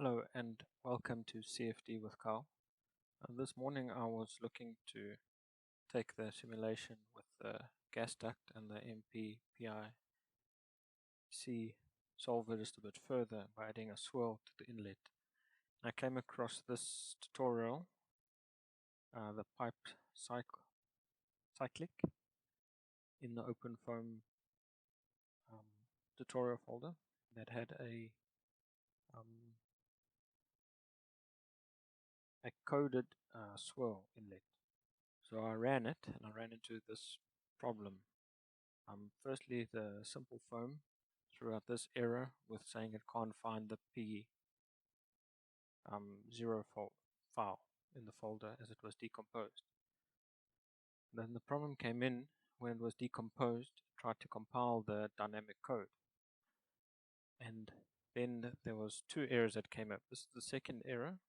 Hello and welcome to CFD with Carl. This morning I was looking to take the simulation with the gas duct and the MPPIC solver just a bit further by adding a swirl to the inlet. I came across this tutorial, the piped cyclic, in the openfoam tutorial folder that had a coded swirl inlet. So I ran it and I ran into this problem. Firstly, the simple foam threw out this error with saying it can't find the P0 file in the folder as it was decomposed. Then the problem came in when it was decomposed, it tried to compile the dynamic code. And then there was two errors that came up. This is the second error.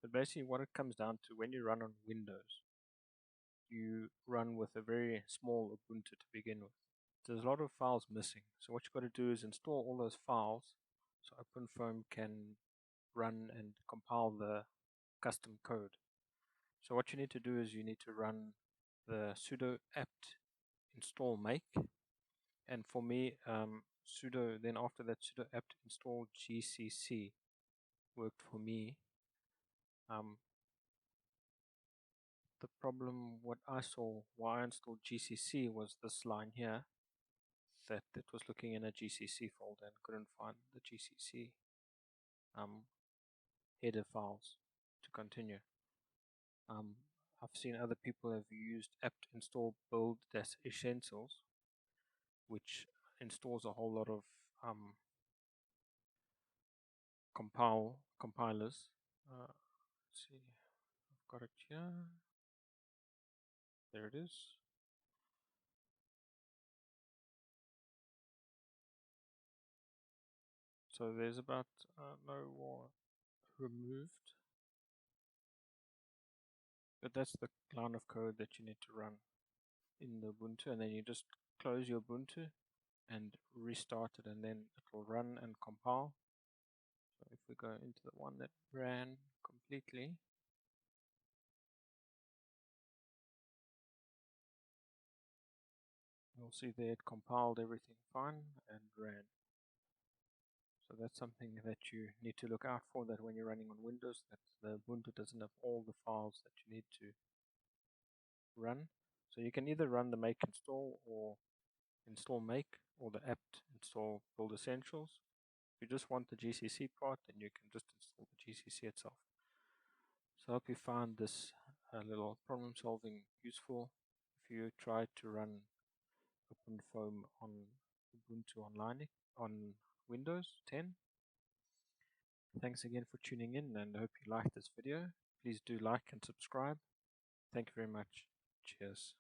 But basically what it comes down to, when you run on Windows, you run with a very small Ubuntu to begin with. There's a lot of files missing. So what you've got to do is install all those files so openfoam can run and compile the custom code. So what you need to do is you need to run the sudo apt install make, and for me sudo, then after that sudo apt install gcc worked for me. The problem what I saw while I installed gcc was this line here, that it was looking in a GCC folder and couldn't find the GCC header files to continue. I've seen other people have used apt install build essentials, which installs a whole lot of compilers. Let's see, I've got it here. There it is. So there's about no more removed, but that's the line of code that you need to run in the Ubuntu, and then you just close your Ubuntu and restart it, and then it will run and compile. So if we go into the one that ran completely, you'll see there it compiled everything fine and ran. So that's something that you need to look out for, that when you're running on Windows, that the Ubuntu doesn't have all the files that you need to run. So you can either run the make install or install make, or the apt install build essentials. If you just want the GCC part, then you can just install the GCC itself. So I hope you found this little problem solving useful. If you try to run openfoam on Ubuntu Online on Windows 10. Thanks again for tuning in, and I hope you liked this video. Please do like and subscribe. Thank you very much. Cheers.